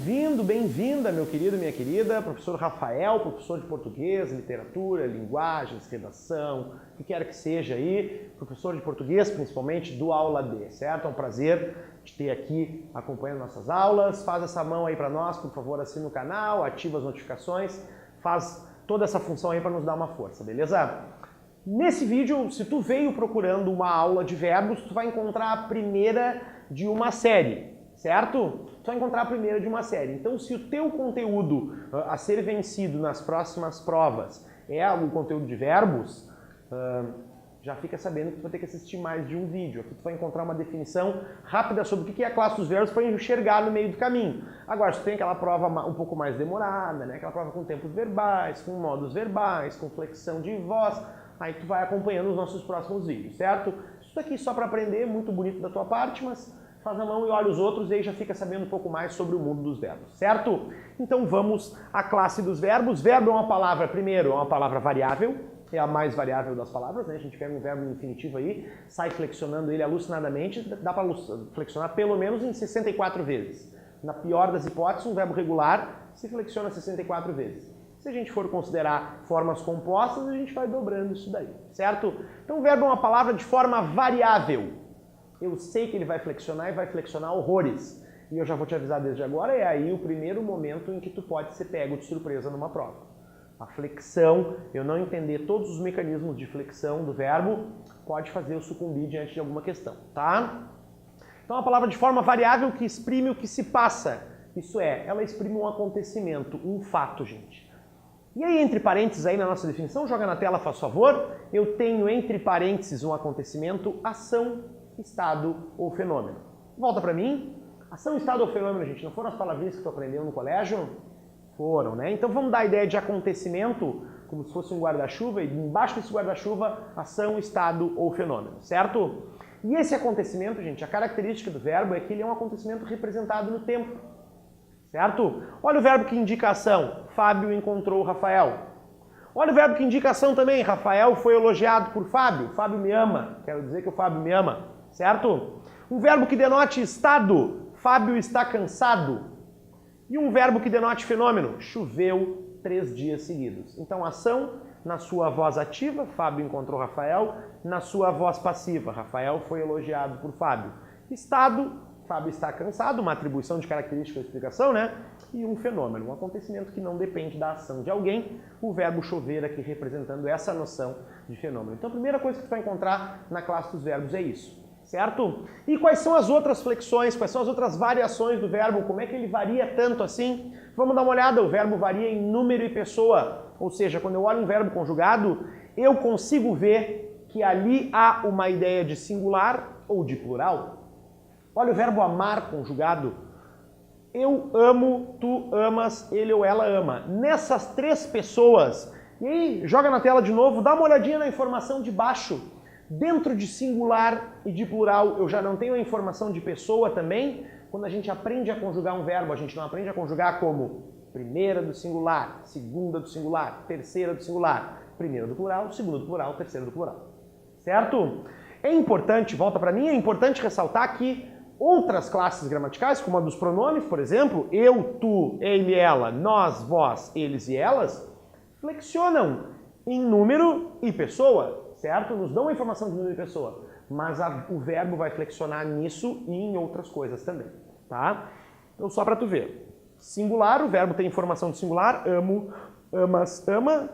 Bem-vindo, bem-vinda, meu querido, minha querida, professor Rafael, professor de português, literatura, linguagens, redação, o que quer que seja aí, professor de português, principalmente do Aula D, certo? É um prazer te ter aqui acompanhando nossas aulas. Faz essa mão aí para nós, por favor, assina o canal, ativa as notificações, faz toda essa função aí para nos dar uma força, beleza? Nesse vídeo, se tu veio procurando uma aula de verbos, tu vai encontrar a primeira de uma série, certo? Tu vai encontrar a primeira de uma série. Então, se o teu conteúdo a ser vencido nas próximas provas é o conteúdo de verbos, já fica sabendo que tu vai ter que assistir mais de um vídeo. Aqui tu vai encontrar uma definição rápida sobre o que é a classe dos verbos para enxergar no meio do caminho. Agora, se tu tem aquela prova um pouco mais demorada, né? Aquela prova com tempos verbais, com modos verbais, com flexão de voz, aí tu vai acompanhando os nossos próximos vídeos, certo? Isso aqui só para aprender, muito bonito da tua parte, mas faz a mão e olha os outros e aí já fica sabendo um pouco mais sobre o mundo dos verbos, certo? Então vamos à classe dos verbos. Verbo é uma palavra, primeiro, é uma palavra variável, é a mais variável das palavras, né? A gente pega um verbo infinitivo aí, sai flexionando ele alucinadamente, dá para flexionar pelo menos em 64 vezes. Na pior das hipóteses, um verbo regular se flexiona 64 vezes. Se a gente for considerar formas compostas, a gente vai dobrando isso daí, certo? Então o verbo é uma palavra de forma variável. Eu sei que ele vai flexionar e vai flexionar horrores. E eu já vou te avisar desde agora, é aí o primeiro momento em que tu pode ser pego de surpresa numa prova. A flexão, eu não entender todos os mecanismos de flexão do verbo, pode fazer eu sucumbir diante de alguma questão, tá? Então, a palavra de forma variável que exprime o que se passa. Isso é, ela exprime um acontecimento, um fato, gente. E aí, entre parênteses aí na nossa definição, joga na tela, faz favor, eu tenho entre parênteses um acontecimento, ação, estado ou fenômeno. Volta para mim. Ação, estado ou fenômeno, gente, não foram as palavrinhas que tu aprendeu no colégio? Foram, né? Então vamos dar a ideia de acontecimento como se fosse um guarda-chuva e embaixo desse guarda-chuva, ação, estado ou fenômeno, certo? E esse acontecimento, gente, a característica do verbo é que ele é um acontecimento representado no tempo, certo? Olha o verbo que indica ação. Fábio encontrou Rafael. Olha o verbo que indica ação também. Rafael foi elogiado por Fábio. Fábio me ama. Quero dizer que o Fábio me ama. Certo? Um verbo que denote estado. Fábio está cansado. E um verbo que denote fenômeno. Choveu 3 dias seguidos. Então, ação na sua voz ativa. Fábio encontrou Rafael. Na sua voz passiva. Rafael foi elogiado por Fábio. Estado. Fábio está cansado, uma atribuição de característica ou explicação, né? E um fenômeno, um acontecimento que não depende da ação de alguém, o verbo chover aqui representando essa noção de fenômeno. Então a primeira coisa que tu vai encontrar na classe dos verbos é isso, certo? E quais são as outras flexões, quais são as outras variações do verbo, como é que ele varia tanto assim? Vamos dar uma olhada, o verbo varia em número e pessoa, ou seja, quando eu olho um verbo conjugado, eu consigo ver que ali há uma ideia de singular ou de plural. Olha o verbo amar conjugado. Eu amo, tu amas, ele ou ela ama. Nessas 3 pessoas, e aí, joga na tela de novo, dá uma olhadinha na informação de baixo. Dentro de singular e de plural, eu já não tenho a informação de pessoa também. Quando a gente aprende a conjugar um verbo, a gente não aprende a conjugar como primeira do singular, segunda do singular, terceira do singular, primeira do plural, segunda do plural, terceira do plural. Certo? É importante, volta para mim, é importante ressaltar que outras classes gramaticais, como a dos pronomes, por exemplo, eu, tu, ele, ela, nós, vós, eles e elas, flexionam em número e pessoa, certo? Nos dão a informação de número e pessoa, mas o verbo vai flexionar nisso e em outras coisas também, tá? Então só para tu ver. Singular, o verbo tem informação de singular, amo, amas, ama,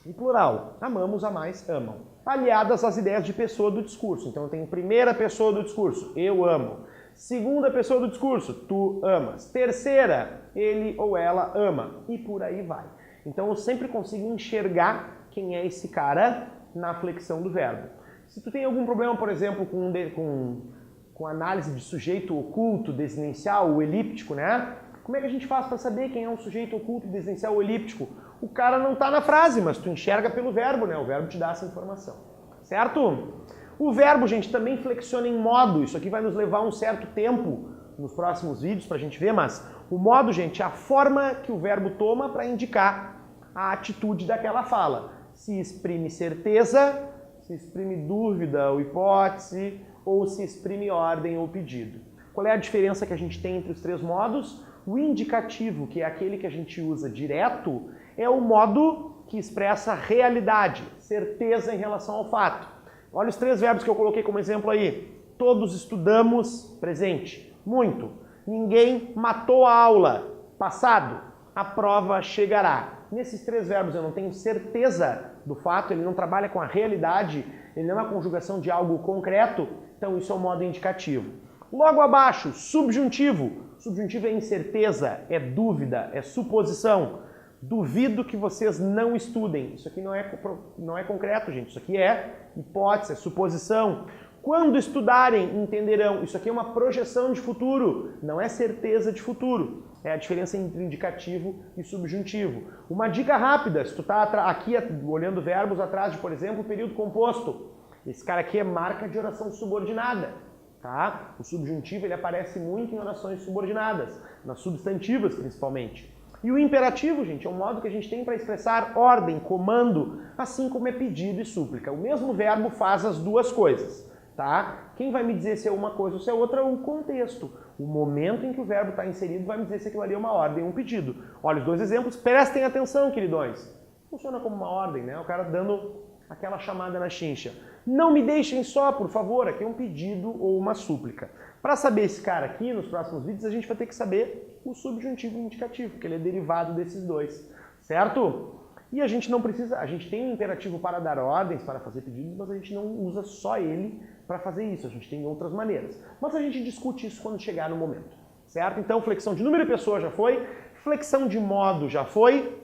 e plural, amamos, amais, amam. Aliadas às ideias de pessoa do discurso. Então eu tenho primeira pessoa do discurso, eu amo. Segunda pessoa do discurso, tu amas. Terceira, ele ou ela ama. E por aí vai. Então eu sempre consigo enxergar quem é esse cara na flexão do verbo. Se tu tem algum problema, por exemplo, com análise de sujeito oculto, desinencial ou elíptico, né? Como é que a gente faz para saber quem é um sujeito oculto, desinencial ou elíptico? O cara não está na frase, mas tu enxerga pelo verbo, né? O verbo te dá essa informação, certo? O verbo, gente, também flexiona em modo. Isso aqui vai nos levar um certo tempo nos próximos vídeos para a gente ver, mas o modo, gente, é a forma que o verbo toma para indicar a atitude daquela fala. Se exprime certeza, se exprime dúvida ou hipótese, ou se exprime ordem ou pedido. Qual é a diferença que a gente tem entre os 3 modos? O indicativo, que é aquele que a gente usa direto, é o modo que expressa realidade, certeza em relação ao fato. Olha os 3 verbos que eu coloquei como exemplo aí. Todos estudamos, presente. Muito. Ninguém matou a aula, passado. A prova chegará. Nesses 3 verbos eu não tenho certeza do fato, ele não trabalha com a realidade, ele não é uma conjugação de algo concreto, então isso é o modo indicativo. Logo abaixo, subjuntivo. Subjuntivo é incerteza, é dúvida, é suposição. Duvido que vocês não estudem. Isso aqui não é concreto, gente. Isso aqui é hipótese, é suposição. Quando estudarem, entenderão. Isso aqui é uma projeção de futuro, não é certeza de futuro. É a diferença entre indicativo e subjuntivo. Uma dica rápida, se tu está aqui olhando verbos atrás de, por exemplo, o período composto. Esse cara aqui é marca de oração subordinada. Tá? O subjuntivo ele aparece muito em orações subordinadas, nas substantivas principalmente. E o imperativo, gente, é um modo que a gente tem para expressar ordem, comando, assim como é pedido e súplica. O mesmo verbo faz as duas coisas. Tá? Quem vai me dizer se é uma coisa ou se é outra é o contexto. O momento em que o verbo está inserido vai me dizer se aquilo ali é uma ordem ou um pedido. Olha os 2 exemplos, prestem atenção, queridões. Funciona como uma ordem, né? O cara dando aquela chamada na chincha. Não me deixem só, por favor, aqui é um pedido ou uma súplica. Para saber esse cara aqui, nos próximos vídeos, a gente vai ter que saber o subjuntivo e o indicativo, porque ele é derivado desses 2, certo? E a gente não precisa, a gente tem um imperativo para dar ordens, para fazer pedidos, mas a gente não usa só ele para fazer isso, a gente tem outras maneiras. Mas a gente discute isso quando chegar no momento, certo? Então, flexão de número e pessoa já foi, flexão de modo já foi,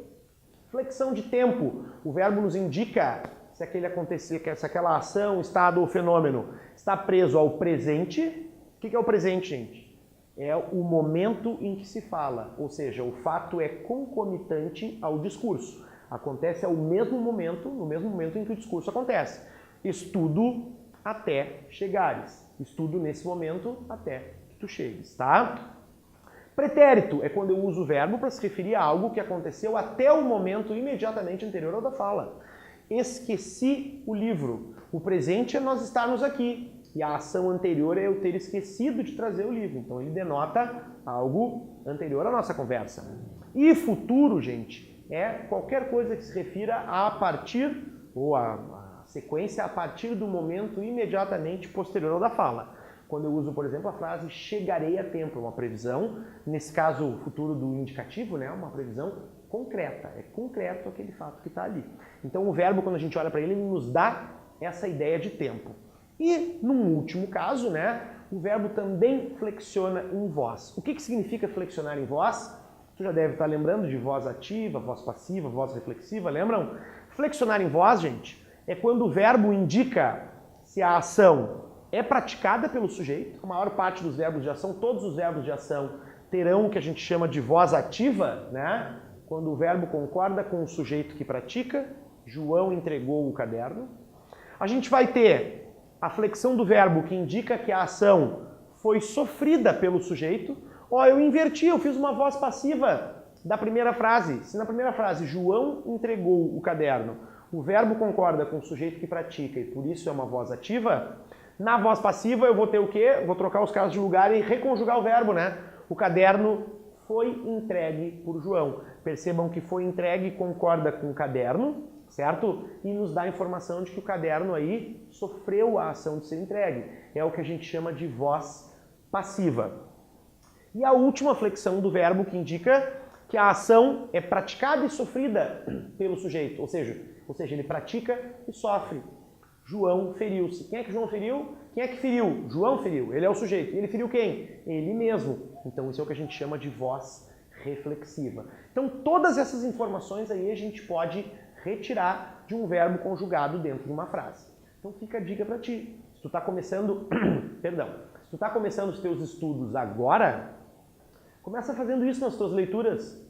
flexão de tempo. O verbo nos indica se se aquela ação, estado ou fenômeno está preso ao presente. O que é o presente, gente? É o momento em que se fala, ou seja, o fato é concomitante ao discurso. Acontece ao mesmo momento, no mesmo momento em que o discurso acontece. Estudo até chegares. Estudo nesse momento até que tu chegues, tá? Pretérito é quando eu uso o verbo para se referir a algo que aconteceu até o momento imediatamente anterior ao da fala. Esqueci o livro. O presente é nós estarmos aqui. E a ação anterior é eu ter esquecido de trazer o livro. Então ele denota algo anterior à nossa conversa. E futuro, gente, é qualquer coisa que se refira a partir, ou a sequência a partir do momento imediatamente posterior ao da fala. Quando eu uso, por exemplo, a frase chegarei a tempo, uma previsão, nesse caso o futuro do indicativo, né, uma previsão concreta, é concreto aquele fato que está ali. Então o verbo, quando a gente olha para ele, nos dá essa ideia de tempo. E, num último caso, né, o verbo também flexiona em voz. O que significa flexionar em voz? Tu já deve estar lembrando de voz ativa, voz passiva, voz reflexiva, lembram? Flexionar em voz, gente, é quando o verbo indica se a ação é praticada pelo sujeito. A maior parte dos verbos de ação, todos os verbos de ação terão o que a gente chama de voz ativa, né? Quando o verbo concorda com o sujeito que pratica. João entregou o caderno. A gente vai ter a flexão do verbo que indica que a ação foi sofrida pelo sujeito. Ó, eu inverti, eu fiz uma voz passiva da primeira frase. Se na primeira frase João entregou o caderno, o verbo concorda com o sujeito que pratica e por isso é uma voz ativa, na voz passiva eu vou ter o quê? Vou trocar os casos de lugar e reconjugar o verbo, né? O caderno foi entregue por João. Percebam que foi entregue concorda com o caderno, certo? E nos dá a informação de que o caderno aí sofreu a ação de ser entregue. É o que a gente chama de voz passiva. E a última flexão do verbo que indica que a ação é praticada e sofrida pelo sujeito, ou seja, ele pratica e sofre. João feriu-se. Quem é que João feriu? Quem é que feriu? João feriu. Ele é o sujeito. E ele feriu quem? Ele mesmo. Então isso é o que a gente chama de voz reflexiva. Então todas essas informações aí a gente pode retirar de um verbo conjugado dentro de uma frase. Então fica a dica para ti. Se tu está começando, se tu está começando os teus estudos agora, começa fazendo isso nas tuas leituras.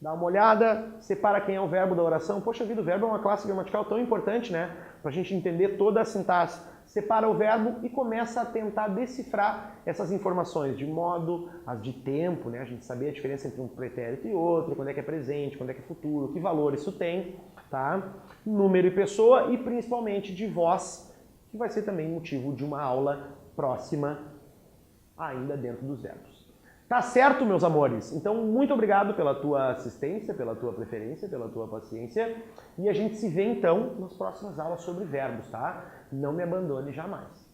Dá uma olhada, separa quem é o verbo da oração. Poxa vida, o verbo é uma classe gramatical tão importante, né? Para a gente entender toda a sintaxe. Separa o verbo e começa a tentar decifrar essas informações de modo, as de tempo, né? A gente saber a diferença entre um pretérito e outro, quando é que é presente, quando é que é futuro, que valor isso tem, tá? Número e pessoa e principalmente de voz, que vai ser também motivo de uma aula próxima ainda dentro dos verbos. Tá certo, meus amores? Então, muito obrigado pela tua assistência, pela tua preferência, pela tua paciência. E a gente se vê, então, nas próximas aulas sobre verbos, tá? Não me abandone jamais.